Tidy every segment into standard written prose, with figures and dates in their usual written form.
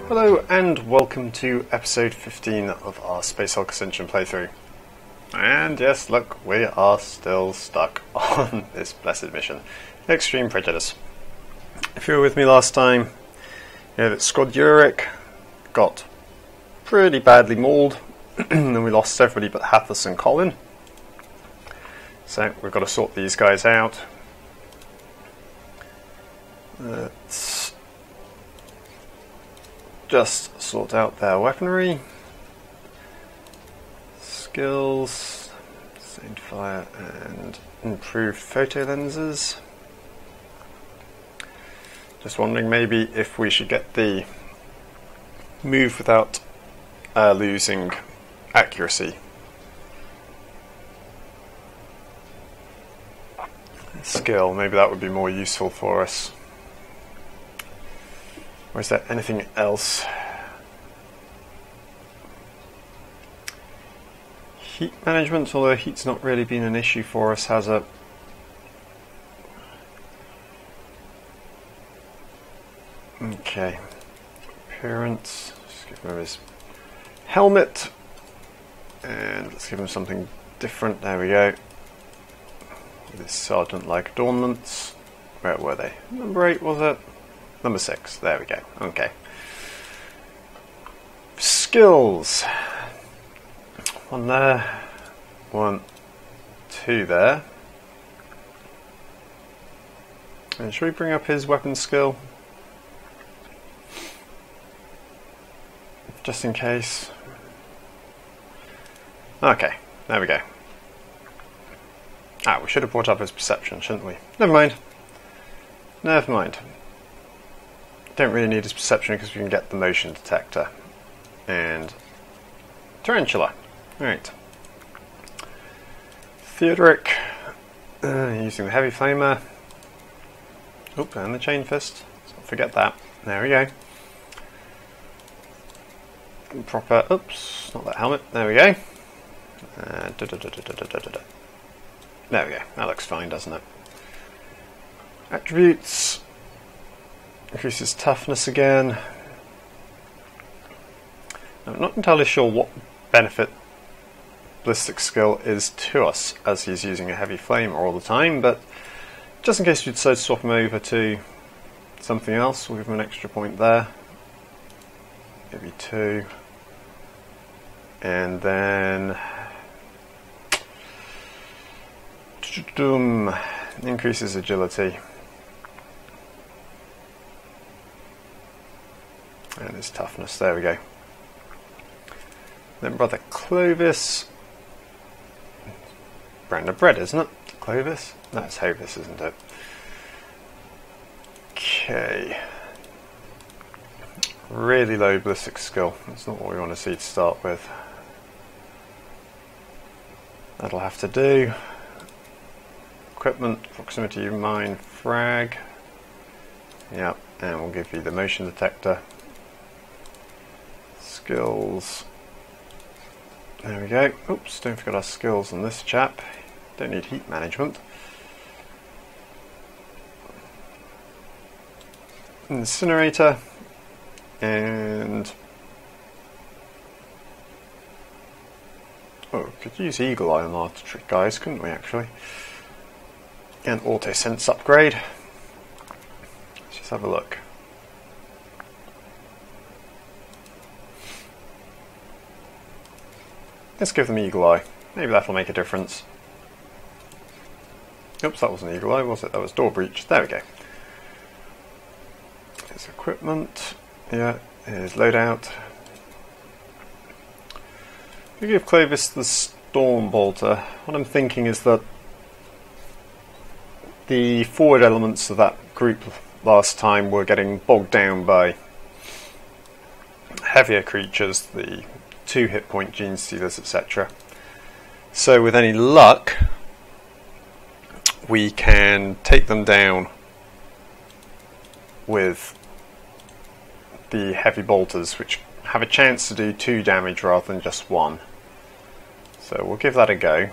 Hello and welcome to episode 15 of our Hulk Ascension playthrough. And yes, look, we are still stuck on this blessed mission, Extreme Prejudice. If you were with me last time, you know that Squad Uric got pretty badly mauled, and we lost everybody but Hathis and Colin. So we've got to sort these guys out. Let's just sort out their weaponry, skills, sustained fire, and improved photo lenses. Just wondering maybe if we should get the move without losing accuracy. Skill, maybe that would be more useful for us. Or is there anything else? Heat management, although heat's not really been an issue for us, has it? Okay. Appearance. Let's give him his helmet. And let's give him something different. There we go. With his sergeant-like adornments. Where were they? Number 8, was it? Number 6, there we go, okay. Skills. 1 there, 1, 2 there. And should we bring up his weapon skill? Just in case. Okay, there we go. Ah, we should have brought up his perception, shouldn't we? Never mind. Never mind. Don't really need his perception because we can get the motion detector and tarantula. Right. Theodoric using the heavy flamer. Oop, and the chain fist. Let's not forget that. There we go. Proper. Oops, not that helmet. There we go. There we go. That looks fine, doesn't it? Attributes. Increases toughness again. I'm not entirely sure what benefit ballistic skill is to us as he's using a heavy flamer all the time, but just in case we decide to swap him over to something else, we'll give him an extra point there. Maybe 2. And then increases agility. And his toughness, there we go. Then Brother Clovis. Brand of bread, isn't it? Clovis? No, it's Hovis, isn't it? Okay. Really low ballistic skill. That's not what we want to see to start with. That'll have to do. Equipment, proximity mine, frag. Yep, and we'll give you the motion detector. Skills. There we go. Oops, don't forget our skills on this chap. Don't need heat management. Incinerator. And oh, could use Eagle Eye on our guys, couldn't we actually? And auto sense upgrade. Let's just have a look. Let's give them Eagle Eye. Maybe that'll make a difference. Oops, that wasn't Eagle Eye, was it? That was Door Breach. There we go. Here's equipment. Yeah, here's loadout. We give Clovis the Storm Bolter. What I'm thinking is that the forward elements of that group last time were getting bogged down by heavier creatures, the 2 hit point gene stealers, etc. So with any luck we can take them down with the heavy bolters, which have a chance to do 2 damage rather than just 1. So we'll give that a go.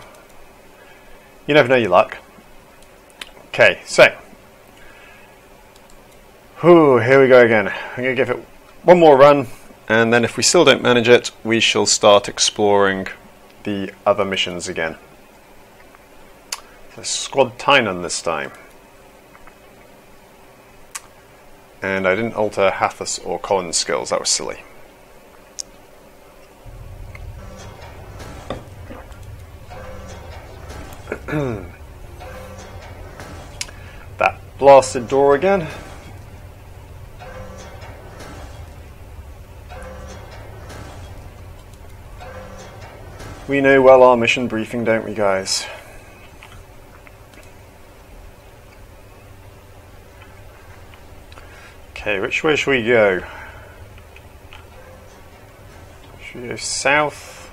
You never know your luck. Okay, so here we go again. I'm going to give it one more run, and then if we still don't manage it, we shall start exploring the other missions again. So Squad Tynan this time. And I didn't alter Hathis or Colin's skills, that was silly. That blasted door again. We know well our mission briefing, don't we, guys? Okay, which way should we go? Should we go south?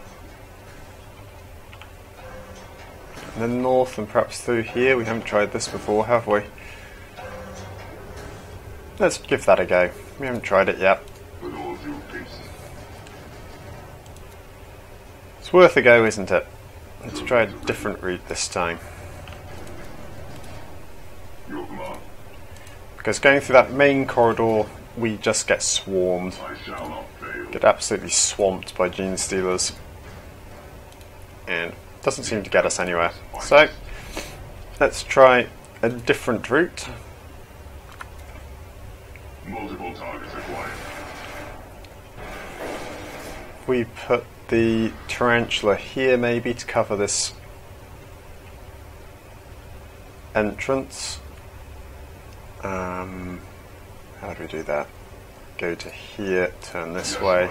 And then north and perhaps through here? We haven't tried this before, have we? Let's give that a go. We haven't tried it yet. It's worth a go, isn't it? Let's try a different route this time. Because going through that main corridor, we just get swarmed. Get absolutely swamped by gene stealers. And it doesn't seem to get us anywhere. So, let's try a different route. Multiple targets acquired. We put the tarantula here maybe to cover this entrance. How do we do that? Go to here, turn this way,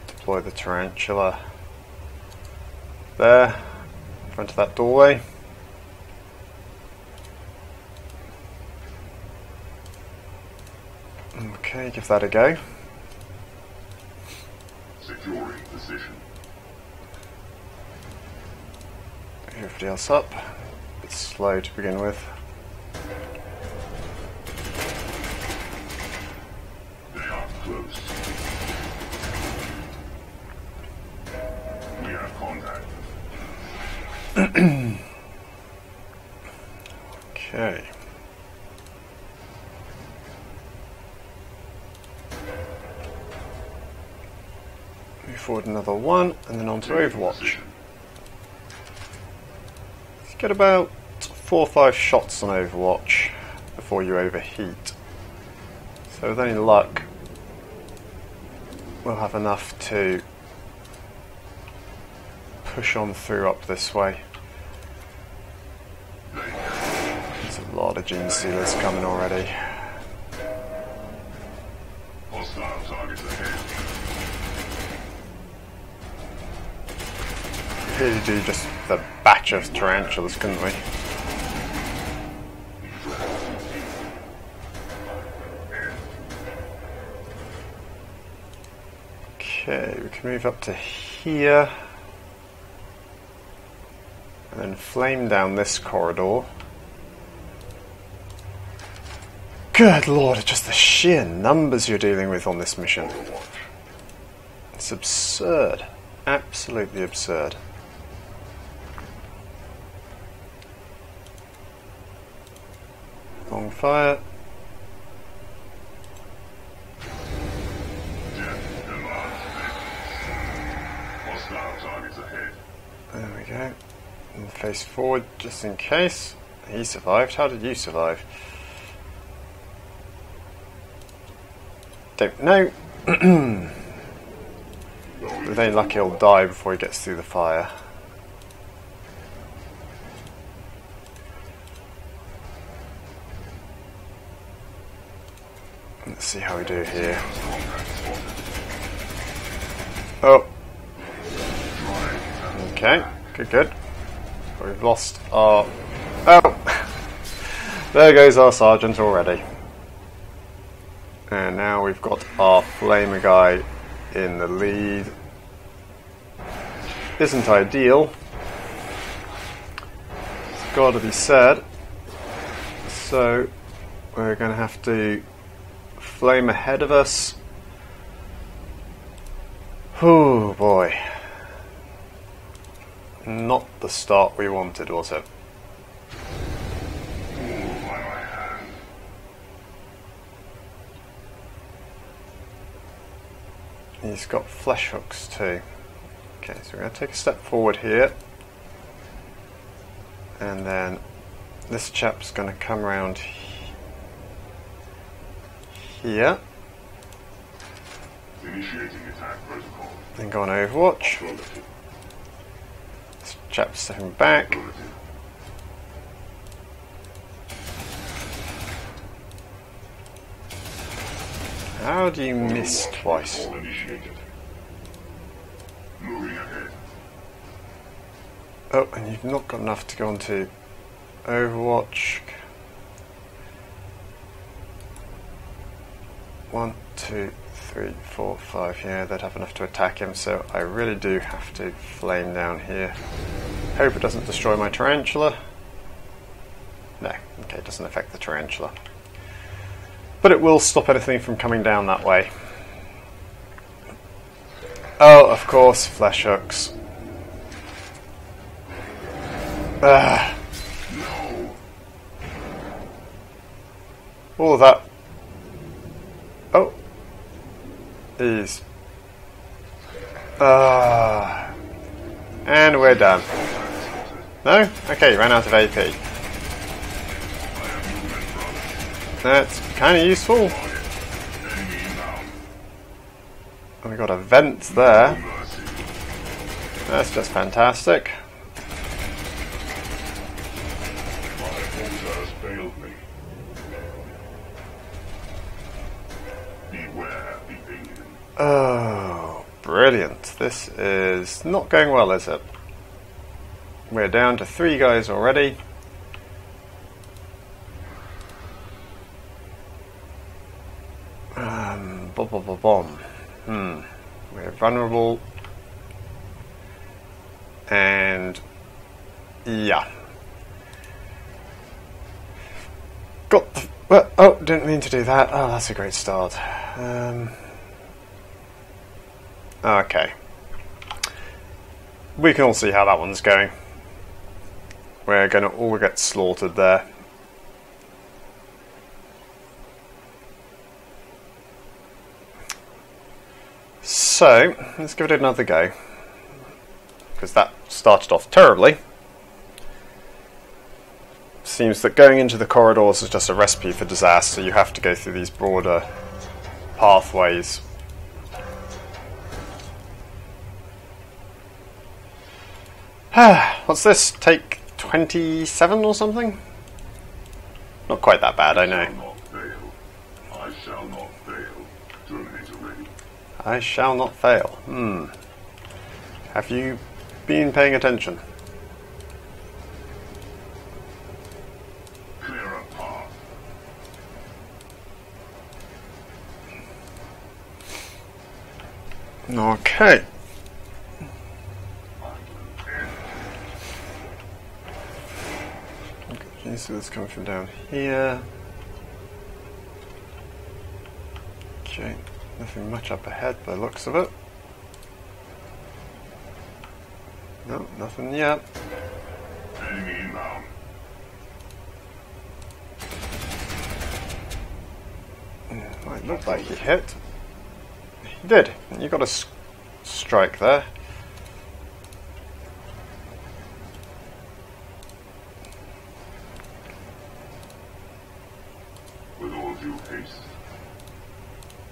deploy the tarantula there, in front of that doorway. Okay, give that a go. Securing position. Everybody else up. It's slow to begin with. They are close. We have contact. Okay. Move forward another one, and then on to Overwatch. Get about 4 or 5 shots on Overwatch before you overheat. So with any luck, we'll have enough to push on through up this way. There's a lot of gene stealers coming already. Hostile targets ahead. Here you do just a batch of tarantulas, couldn't we? Okay, we can move up to here and then flame down this corridor. Good lord, it's just the sheer numbers you're dealing with on this mission. It's absurd. Absolutely absurd. Long fire. Hostile targets ahead. There we go. And face forward just in case. He survived. How did you survive? Don't know. With any luck he'll die before he gets through the fire. Let's see how we do here. Oh. Okay, good. But we've lost our... Oh! There goes our sergeant already. And now we've got our flamer guy in the lead. Isn't ideal. It's got to be said. So we're going to have to flame ahead of us. Oh boy. Not the start we wanted, was it? he's got flesh hooks too. Okay, so we're going to take a step forward here. And then this chap's going to come around here. Initiating attack protocol. Then go on Overwatch. Affirmative. This chap's stepping back. Affirmative. How do you miss twice? All initiated. Moving ahead. Oh, and you've not got enough to go onto Overwatch. 1, 2, 3, 4, 5. Yeah, they'd have enough to attack him, so I really do have to flame down here. Hope it doesn't destroy my tarantula. No, okay, it doesn't affect the tarantula. But it will stop anything from coming down that way. Oh, of course, flesh hooks. Ah. All of that. Oh. These. Ah. And we're done. No? Okay, ran out of AP. That's kind of useful. And we got a vent there. That's just fantastic. Oh, brilliant. This is not going well, is it? We're down to 3 guys already. Bomb. We're vulnerable. And yeah. Got the, well, oh, didn't mean to do that. Oh, that's a great start. Okay. We can all see how that one's going. We're gonna all get slaughtered there. So, let's give it another go. Because that started off terribly. Seems that going into the corridors is just a recipe for disaster. You have to go through these broader pathways. What's this? Take 27 or something? Not quite that bad, I know. I shall not fail. Terminator ready. I shall not fail. Have you been paying attention? Clear a path. Okay. Can you see this coming from down here? Okay, nothing much up ahead by the looks of it. No, nothing yet. Enemy inbound. Might look like he hit. He did. You got a strike there. With all due haste.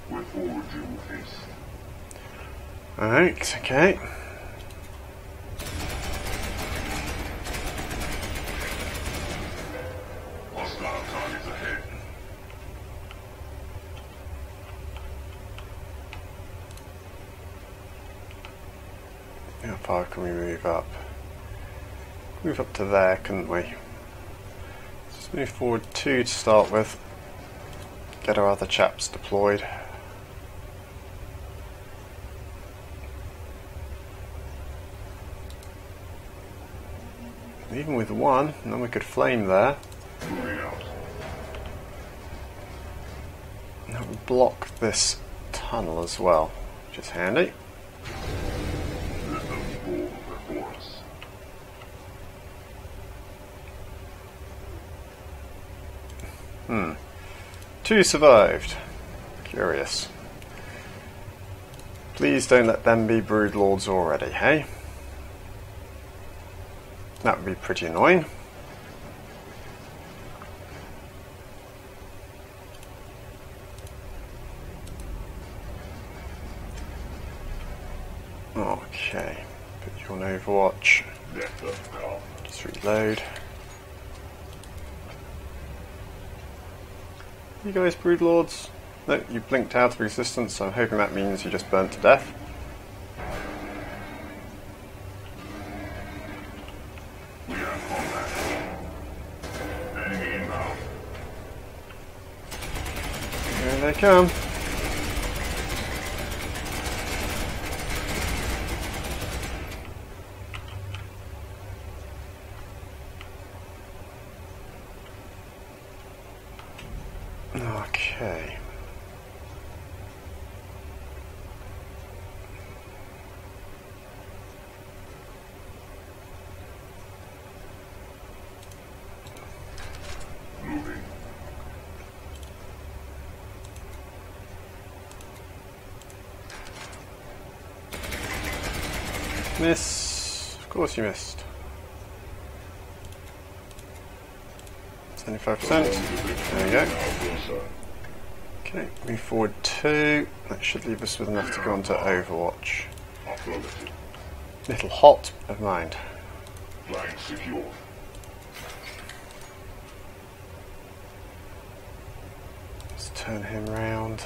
With all due haste. Alright, okay. Hostile targets ahead. How far can we move up? Move up to there, couldn't we? Let's move forward 2 to start with. Get our other chaps deployed. Even with 1, and then we could flame there. Moving out. And that would block this tunnel as well, which is handy. Let them fall before us. 2 survived. Curious. Please don't let them be broodlords already, hey? That would be pretty annoying. Okay, put you on Overwatch. Just reload. You guys broodlords? No, you blinked out of existence, so I'm hoping that means you just burnt to death. We are combat. Enemy inbound. Here they come. Okay. Moving. Miss. Of course you missed. 75%. There we go. Okay, move forward 2. That should leave us with enough to go onto Overwatch. Little hot, never mind. Flank secure. Let's turn him round.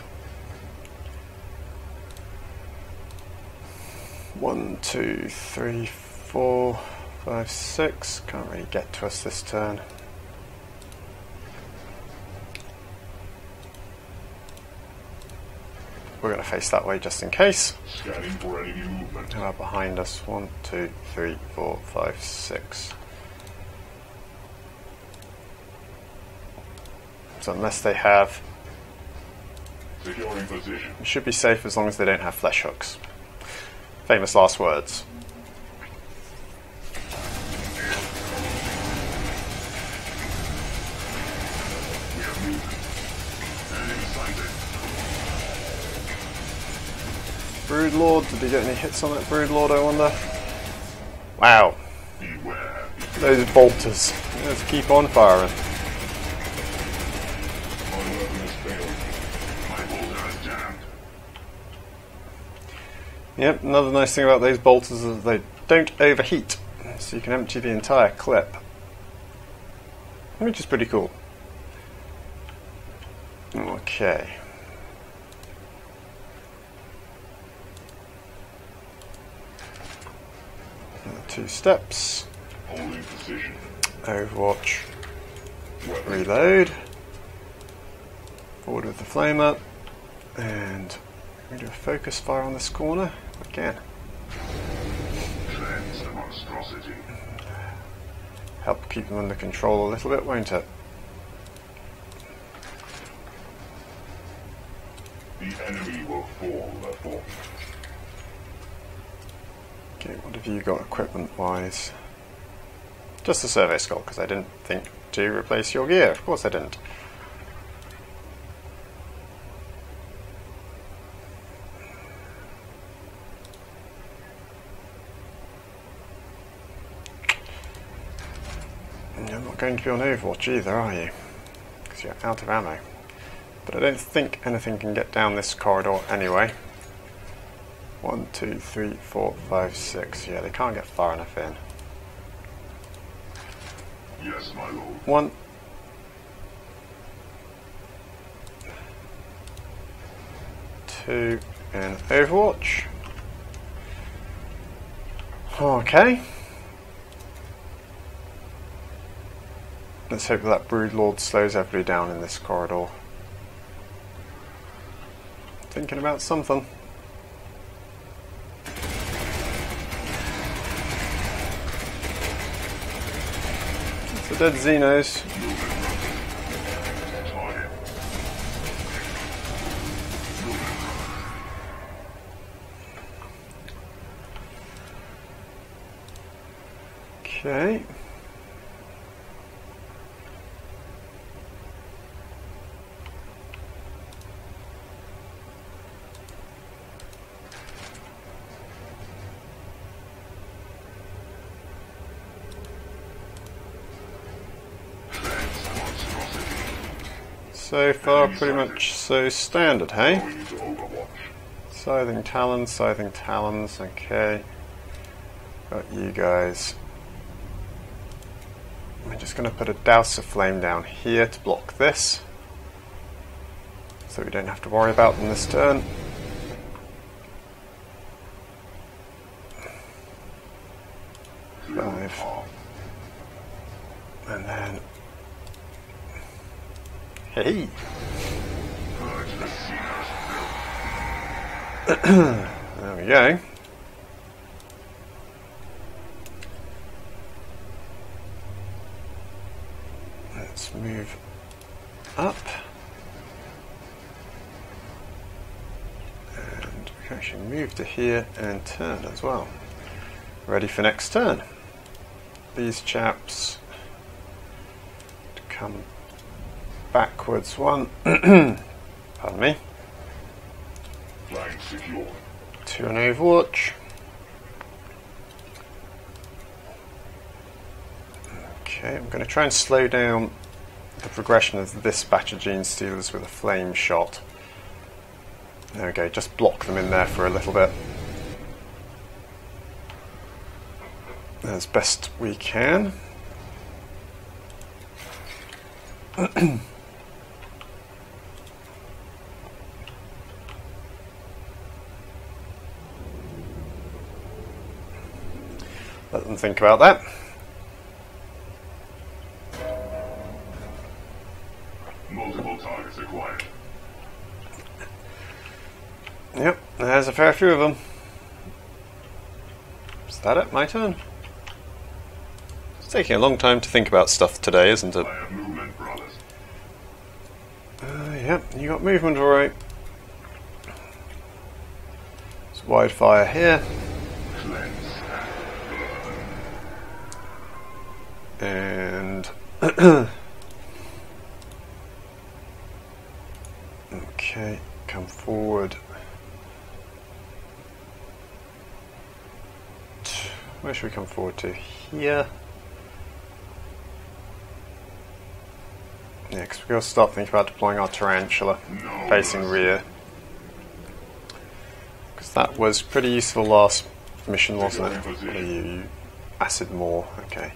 1, 2, 3, 4, 5, 6. Can't really get to us this turn. We're going to face that way just in case. Scanning for enemy movement. How about behind us? 1, 2, 3, 4, 5, 6. So unless they have... Securing position. We should be safe as long as they don't have flesh hooks. Famous last words. We are moving. Enemy sighted. Broodlord, did he get any hits on that Broodlord, I wonder? Wow. Beware. Those bolters. Let's keep on firing. My weapon has failed. My bolter is jammed. Yep, another nice thing about those bolters is they don't overheat. So you can empty the entire clip. Which is pretty cool. Okay. Another 2 steps. Holding position. Overwatch. Weapon. Reload. Forward with the flamer. And we do a focus fire on this corner again. Cleanse the monstrosity. Help keep them under control a little bit, won't it? The enemy will fall before. Okay, what have you got equipment-wise? Just a survey skull, because I didn't think to replace your gear. Of course I didn't. You're not going to be on Overwatch either, are you? Because you're out of ammo. But I don't think anything can get down this corridor anyway. 1, 2, 3, 4, 5, 6. Yeah, they can't get far enough in. Yes, my lord. 1. 2, and Overwatch. Okay. Let's hope that Broodlord slows everybody down in this corridor. Thinking about something. It's the dead Xenos. Target. Okay. So far, pretty much so standard, hey? Going to Overwatch. Scything talons, okay. Got you guys. I'm just going to put a douse of flame down here to block this, so we don't have to worry about them this turn. Five. And then... Hey! There we go. Let's move up. And we can actually move to here and turn as well. Ready for next turn. These chaps to come backwards one. Pardon me. Flank secure. To an Overwatch. Okay, I'm going to try and slow down the progression of this batch of Gene Stealers with a flame shot. There we go, just block them in there for a little bit. As best we can. Let them think about that. Multiple targets acquired. Yep, there's a fair few of them. Is that it? My turn? It's taking a long time to think about stuff today, isn't it? I have movement, brothers. Yep, you got movement alright. There's wide fire here. Cleanse and And... okay, come forward. Where should we come forward to? Here. Yeah, because we've got to start thinking about deploying our tarantula facing rear. Because that was pretty useful last mission, wasn't it? What are you? Acid Maw, okay.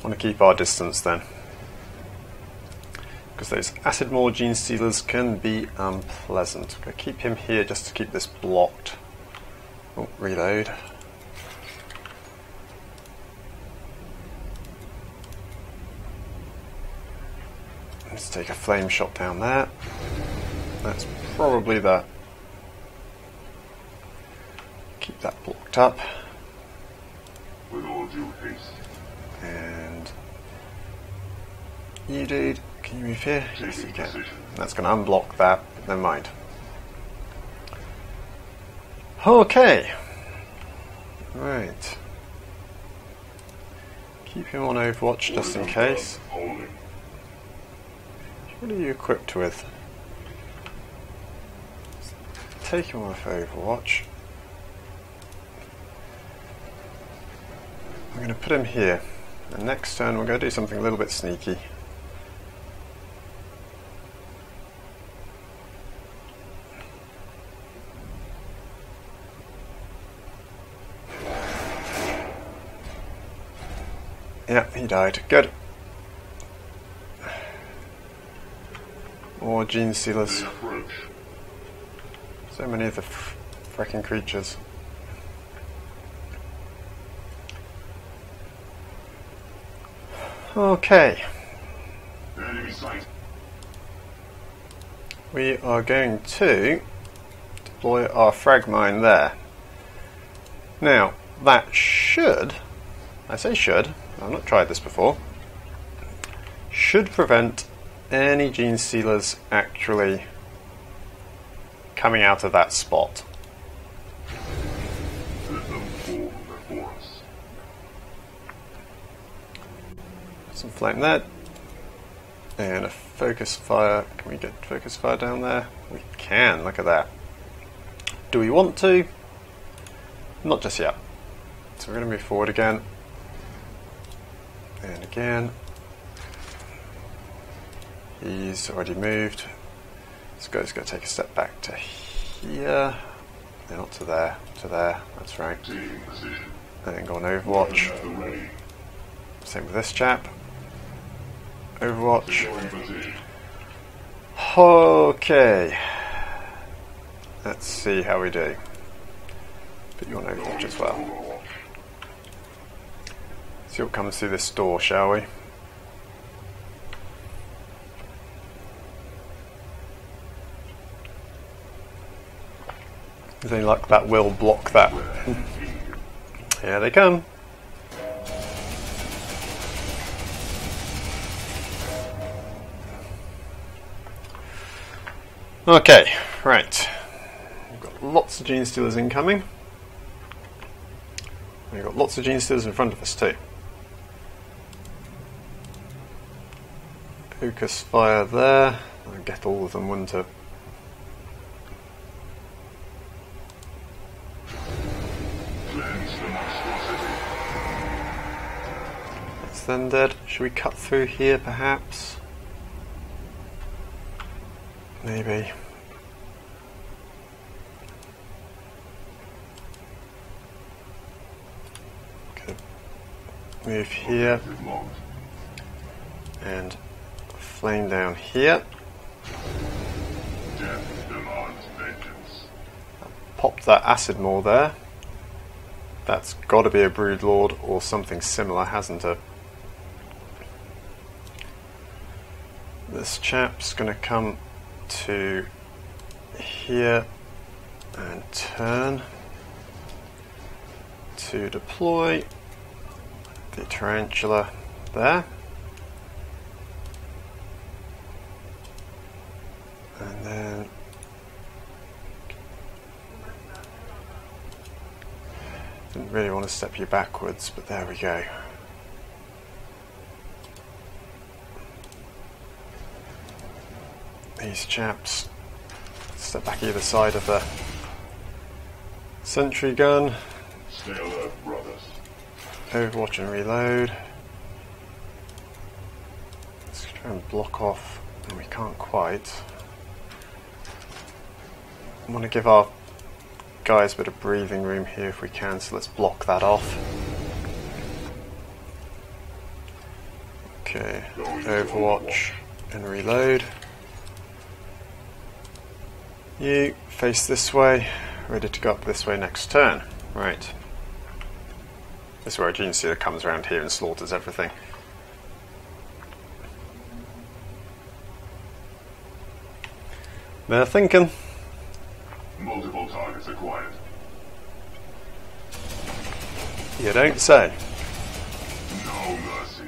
Want to keep our distance then. Because those Acid Maw Gene Stealers can be unpleasant. I'm going to keep him here just to keep this blocked. Oh, reload. Let's take a flame shot down there. That's probably that. Keep that blocked up. with all due haste. And you dude, can you move here? Yes you can. That's going to unblock that, never mind. Okay. Right. Keep him on Overwatch just in case. What are you equipped with? Take him off Overwatch. I'm going to put him here. And next turn we're going to do something a little bit sneaky. Yeah, he died. Good. More Gene Stealers. So many of the frickin' creatures. Okay. We are going to deploy our frag mine there. Now, that should, I say should, I've not tried this before, should prevent any Gene Stealers actually coming out of that spot. Some flame there. And a focus fire. Can we get focus fire down there? We can, look at that. Do we want to? Not just yet. So we're going to move forward again. And again. He's already moved. This guy's going to take a step back to here. No, not to there. To there. That's right. And then go on Overwatch. Same with this chap. Overwatch. Okay. Let's see how we do. Put you on Overwatch as well. See what comes through this door, shall we? With any luck, that will block that. Here they come. Okay, right. We've got lots of Gene Stealers incoming. We've got lots of Gene Stealers in front of us too. Focus fire there. I'll get all of them, wouldn't it? That's them dead. Should we cut through here perhaps? Maybe. Could move here and flame down here. Pop that acid maw there. That's got to be a Broodlord or something similar, hasn't it? This chap's going to come to here and turn to deploy the tarantula there, and then didn't really want to step you backwards, but there we go. These chaps step back either side of the sentry gun. Stay alert, brothers. Overwatch and reload. Let's try and block off. And we can't quite. I want to give our guys a bit of breathing room here if we can, so let's block that off. Okay, Overwatch and reload. You face this way, ready to go up this way next turn. Right. This is where a Gene Stealer comes around here and slaughters everything. They're thinking. Multiple targets acquired. You don't say. No mercy.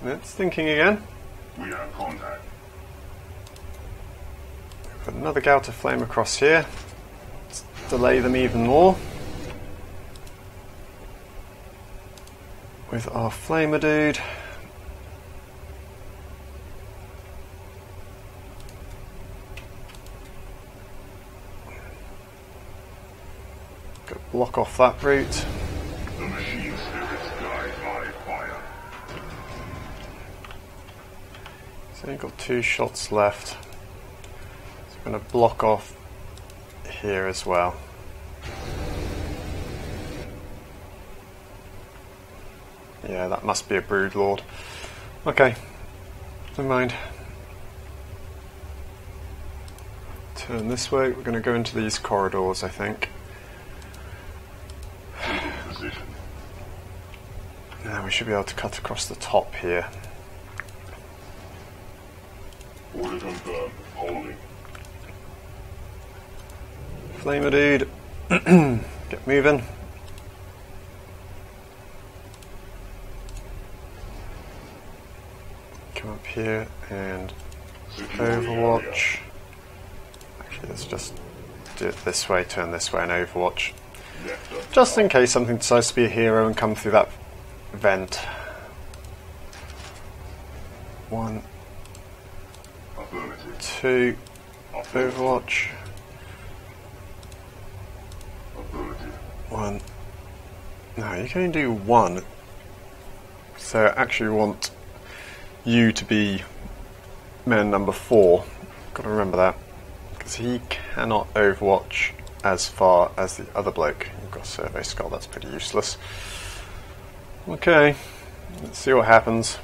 It's thinking again. We have contact. Put another gout of flame across here. Let's delay them even more. With our flamer dude. Go block off that route. The machine spirits guide by fire. So you've got 2 shots left. So I'm going to block off here as well. Yeah, that must be a Broodlord. Okay, never mind. Turn this way. We're going to go into these corridors, I think. Now we should be able to cut across the top here. Order confirmed. Holding. Flamer dude, get moving. Come up here and Overwatch. Actually, let's just do it this way, turn this way and Overwatch. Just in case something decides to be a hero and come through that vent. 1, 2, Overwatch. Affirmative. No, you can only do one. So actually we want you to be man number 4. Got to remember that. Because he cannot overwatch as far as the other bloke. You've got Survey Skull, that's pretty useless. Okay, let's see what happens.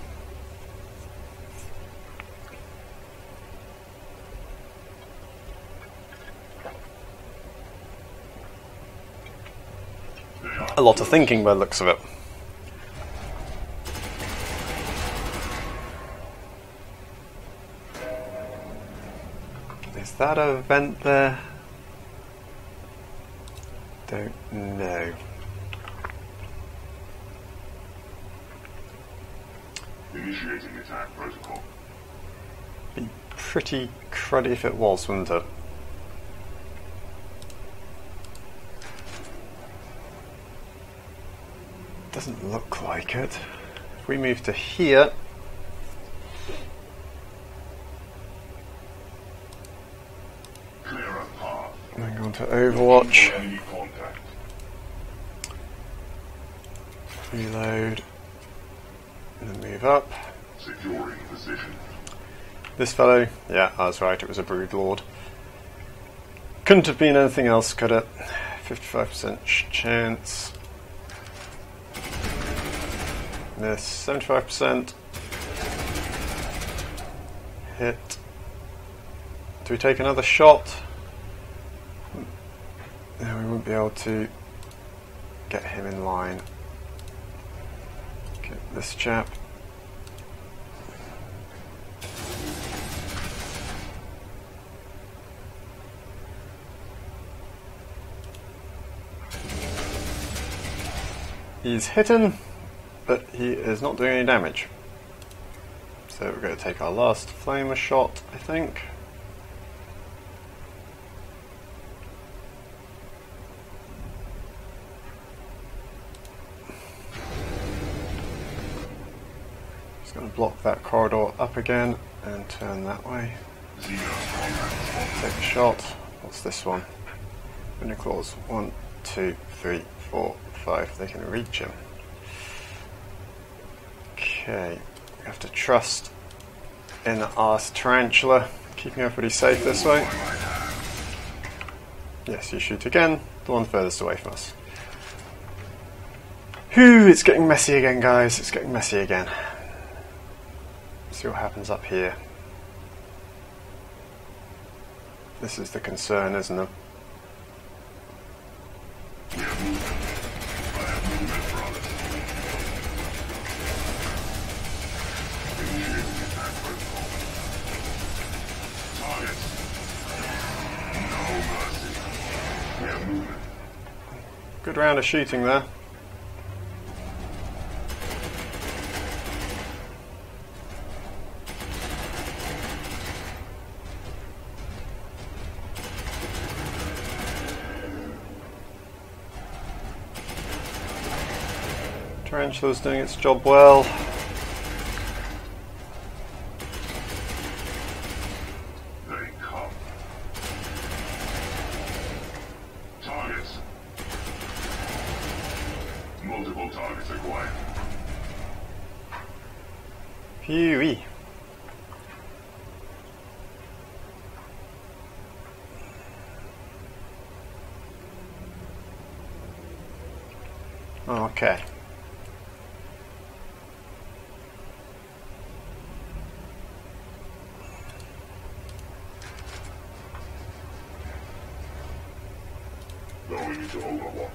A lot of thinking by the looks of it. Is that a vent there? Don't know. Initiating attack protocol. Be pretty cruddy if it was, wouldn't it? Doesn't look like it. If we move to here, Clear a path. and then go on to Overwatch, Enemy contact. reload, and then move up. Securing position. This fellow, yeah, I was right, it was a Broodlord. Couldn't have been anything else, could it? 55% chance. Miss, 75%. Hit. Do we take another shot? No, we won't be able to get him in line. Get this chap. He's hidden, but he is not doing any damage. So we're going to take our last flamer shot, I think. Just going to block that corridor up again and turn that way. Take a shot. What's this one? Winter claws. 1, 2, 3, 4, 5. They can reach him. Okay, we have to trust in our tarantula, keeping everybody safe this way. Yes, you shoot again, the one furthest away from us. Whew, it's getting messy again, guys, it's getting messy again. Let's see what happens up here. This is the concern, isn't it? Good round of shooting there. Tarantula's doing its job well. They come. Targets. Multiple targets acquired. Phew-wee. Okay. Going into Overwatch.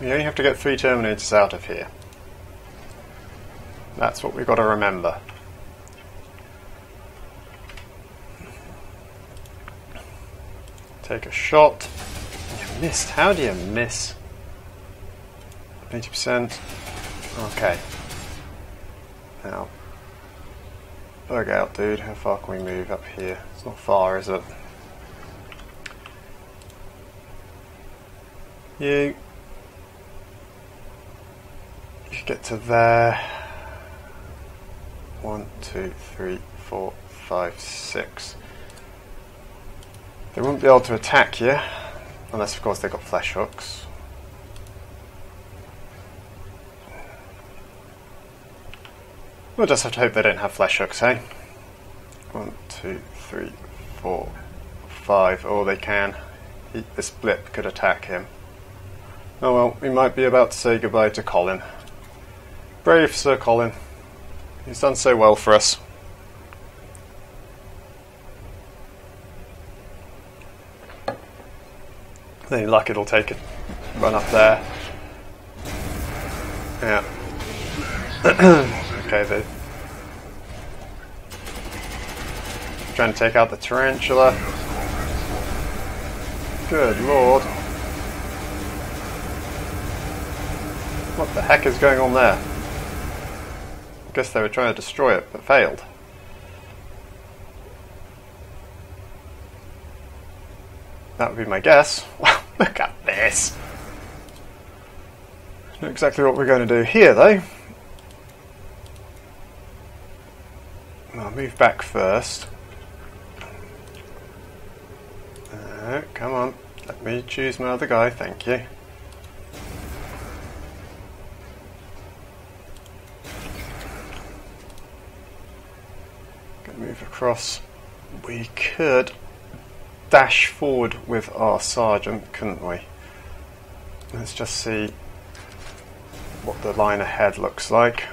We only have to get 3 Terminators out of here. That's what we've got to remember. Take a shot. You missed. How do you miss? 80%. Okay. Now, bug out, dude. How far can we move up here? It's not far, is it? You get to there. 1, 2, 3, 4, 5, 6. They won't be able to attack you. Unless, of course, they've got flesh hooks. We'll just have to hope they don't have flesh hooks, hey? 1, 2, 3, 4, 5. Oh, they can. This blip could attack him. Oh well, we might be about to say goodbye to Colin. Brave Sir Colin. He's done so well for us. With any luck, it'll take a run up there. Yeah. Okay, they're trying to take out the tarantula. Good lord. What the heck is going on there? I guess they were trying to destroy it, but failed. That would be my guess. Wow, look at this! Not exactly what we're going to do here, though. I'll move back first. Come on, let me choose my other guy, thank you. Gonna move across. We could dash forward with our sergeant, couldn't we? Let's just see what the line ahead looks like.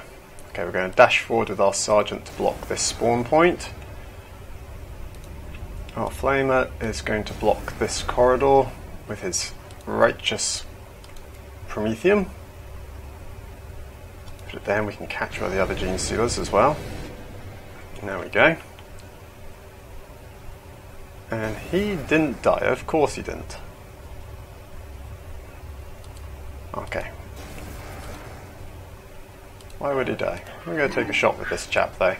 Okay, we're going to dash forward with our sergeant to block this spawn point. Our flamer is going to block this corridor with his righteous Prometheum. Put it there and we can catch all the other gene stealers as well. There we go. And he didn't die, of course he didn't. Okay. Why would he die? I'm going to take a shot with this chap though.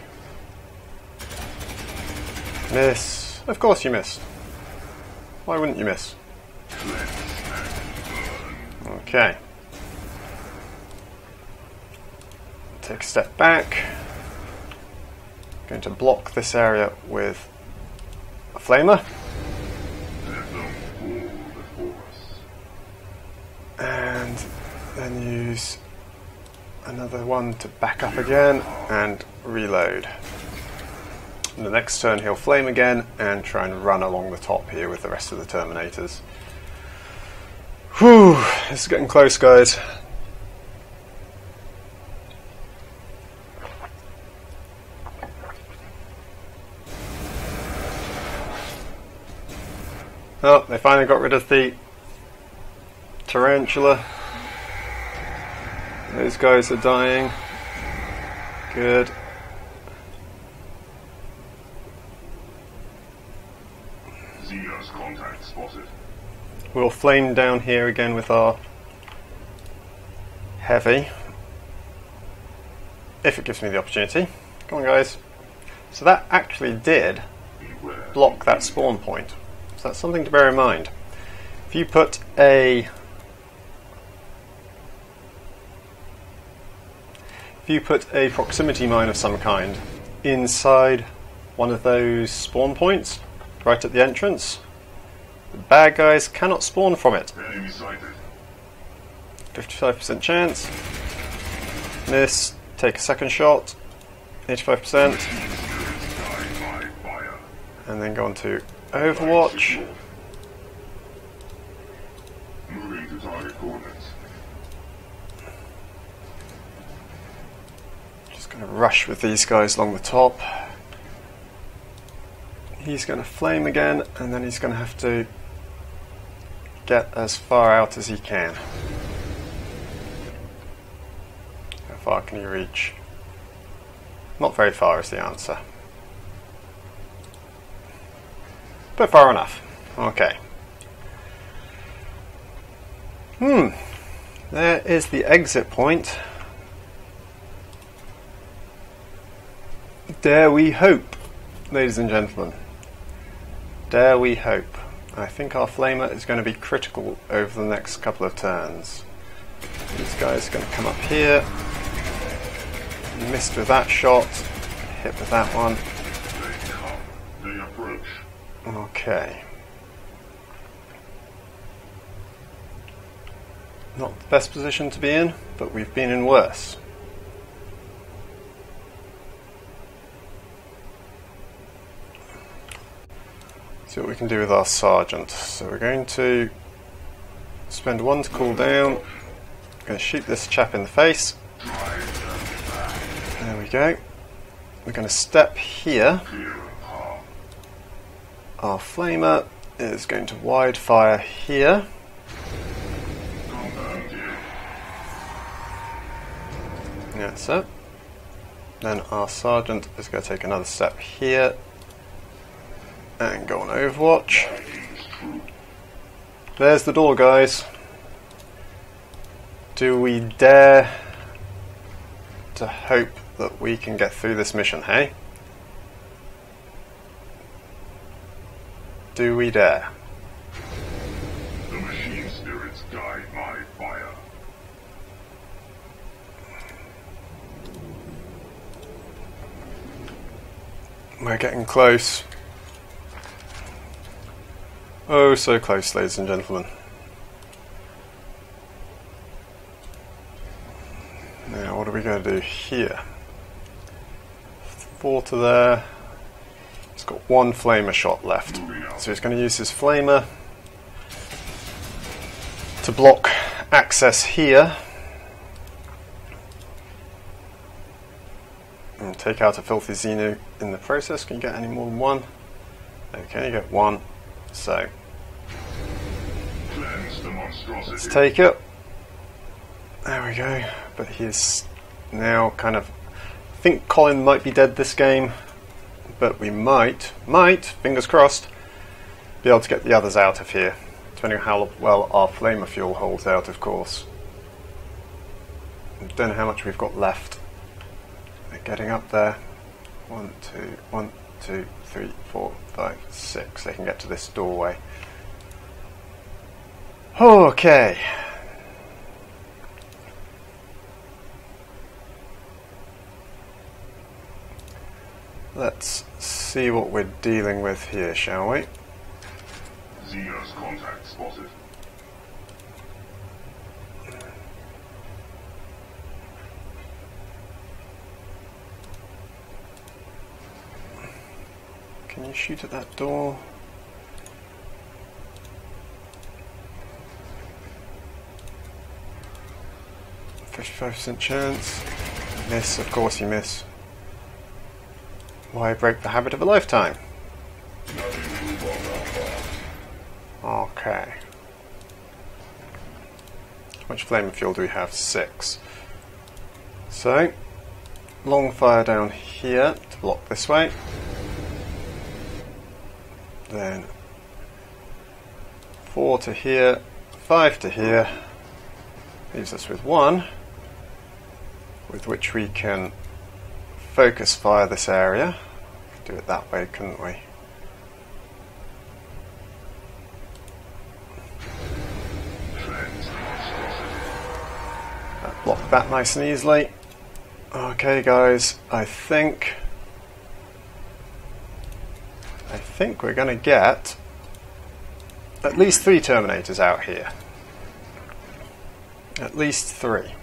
Miss. Of course you missed. Why wouldn't you miss? Okay. Take a step back. Going to block this area with a flamer. And then use another one to back up again and reload. And the next turn he'll flame again and try and run along the top here with the rest of the Terminators. Whew, this is getting close, guys. Oh, they finally got rid of the tarantula. Those guys are dying. Good. Contact spotted. We'll flame down here again with our heavy. If it gives me the opportunity. Come on, guys. So that actually did block that spawn point. So that's something to bear in mind. If you put a proximity mine of some kind inside one of those spawn points, right at the entrance, the bad guys cannot spawn from it. 55% chance. Miss. Take a second shot. 85%. And then go on to Overwatch. Moving to target coordinates. Just going to rush with these guys along the top. He's going to flame again, and then he's going to have to get as far out as he can. How far can he reach? Not very far is the answer. But far enough. Okay. There is the exit point. Dare we hope, ladies and gentlemen. Dare we hope. I think our flamer is going to be critical over the next couple of turns. These guys are going to come up here. Missed with that shot. Hit with that one. Okay. Not the best position to be in, but we've been in worse. See what we can do with our sergeant. So we're going to spend 1 to cool down. I'm going to shoot this chap in the face. There we go. We're going to step here. Our flamer is going to wide fire here. That's it. Then our sergeant is going to take another step here and go on Overwatch. There's the door, guys. Do we dare to hope that we can get through this mission, hey? Do we dare? The machine spirits guide my fire. We're getting close. Oh, so close, ladies and gentlemen. Now, what are we going to do here? 4 to there. He's got 1 flamer shot left. So he's going to use his flamer to block access here. And take out a filthy Xenu in the process. Can you get any more than 1? Okay, you get 1. So let's take it. There we go. But he's now kind of... I think Colin might be dead this game, but we might, fingers crossed, be able to get the others out of here, depending on how well our flamer fuel holds out, of course. Don't know how much we've got left. We're getting up there. 1, 2, 3, 4, 5, 6. They can get to this doorway. Okay. Let's see what we're dealing with here, shall we? Xenos contact spotted. Can you shoot at that door? %55 chance. Miss, of course you miss. Why break the habit of a lifetime? Okay. How much flame and fuel do we have? 6. So, long fire down here to block this way. Then 4 to here, 5 to here. Leaves us with 1, with which we can focus fire this area. Do it that way, couldn't we? That blocked that nice and easily. Okay, guys, I think we're going to get at least 3 Terminators out here. At least 3.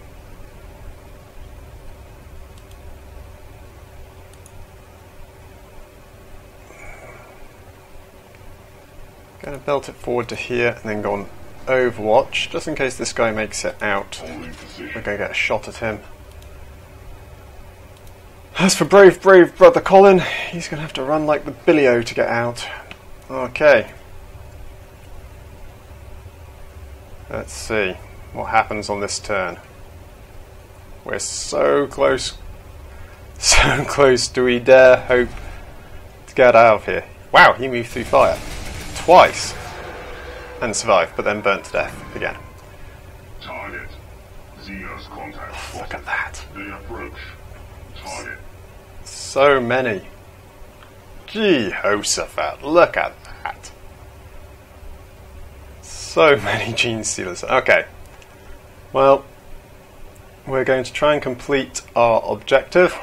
Going to belt it forward to here and then go on Overwatch, just in case this guy makes it out. We're going to get a shot at him. As for brave brother Colin, he's going to have to run like the Billy-O to get out. Okay. Let's see what happens on this turn. We're so close. So close. Do we dare hope to get out of here? Wow, he moved through fire. Twice. And survived, but then burnt to death again. Target. Xenos contact. Oh, look at that. They approach. Target. So many. Jehoshaphat, look at that. So many Gene Stealers. Okay. Well, we're going to try and complete our objective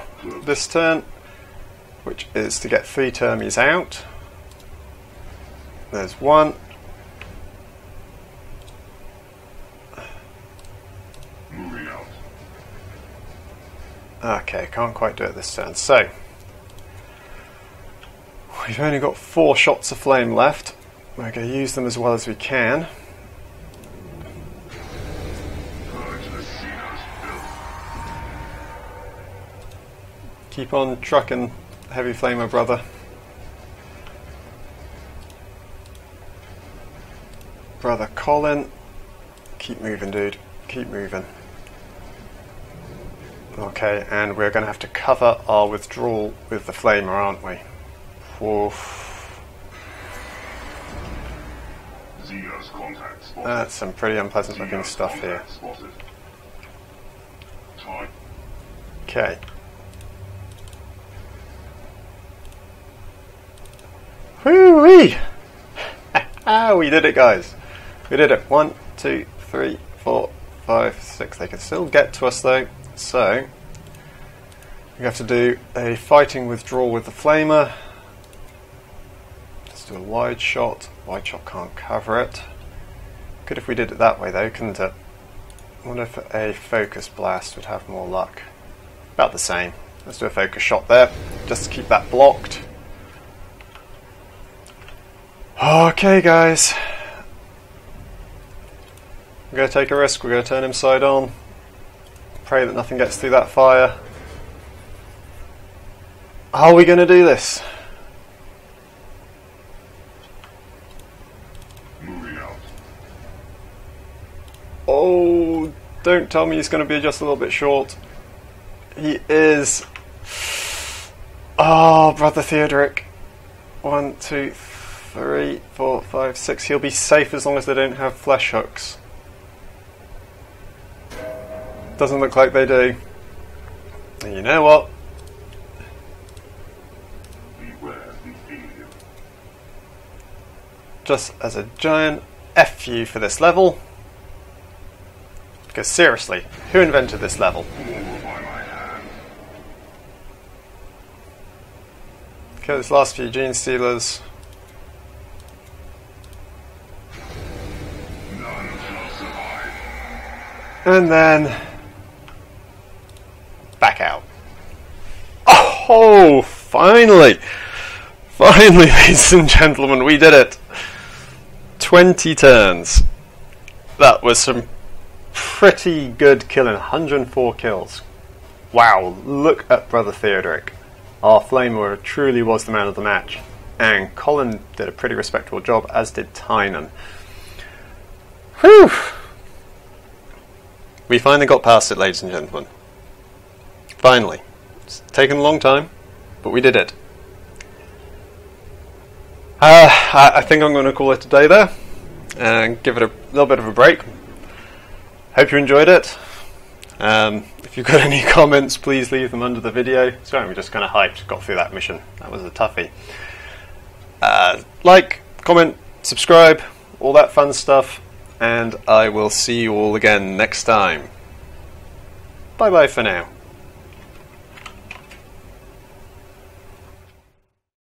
this turn, which is to get 3 Termies out. There's 1. Okay, can't quite do it this turn. So, we've only got 4 shots of flame left. We're going to use them as well as we can. Keep on trucking heavy flamer, brother. Brother Colin. Keep moving, dude. Keep moving. Okay, and we're going to have to cover our withdrawal with the flamer, aren't we? Oof. That's some pretty unpleasant looking stuff here. Okay. Whoo-wee! We did it, guys. We did it. 1, 2, 3, 4, 5, 6. They can still get to us though, so we have to do a fighting withdrawal with the flamer. Let's do a wide shot. Wide shot can't cover it. Good if we did it that way though, couldn't it? I wonder if a focus blast would have more luck. About the same. Let's do a focus shot there, just to keep that blocked. Okay, guys. We're going to take a risk. We're going to turn him side on. Pray that nothing gets through that fire. Are we going to do this? Moving out. Oh, don't tell me he's going to be just a little bit short. He is. Oh, brother Theodoric. 1, 2, 3, 4, 5, 6. He'll be safe as long as they don't have flesh hooks. Doesn't look like they do. And you know what? Just as a giant F you for this level. Because seriously, who invented this level? Okay, these last few gene stealers. And then back out. Oh, finally! Finally, ladies and gentlemen, we did it! 20 turns. That was some pretty good killing, 104 kills. Wow, look at brother Theodoric. Our flamer truly was the man of the match. And Colin did a pretty respectable job, as did Tynan. Whew! We finally got past it, ladies and gentlemen. Finally. It's taken a long time, but we did it. I think I'm going to call it a day there and give it a little bit of a break. Hope you enjoyed it. If you've got any comments, please leave them under the video. Sorry, we just kind of hyped, got through that mission. That was a toughie. Like, comment, subscribe, all that fun stuff. And I will see you all again next time. Bye bye for now.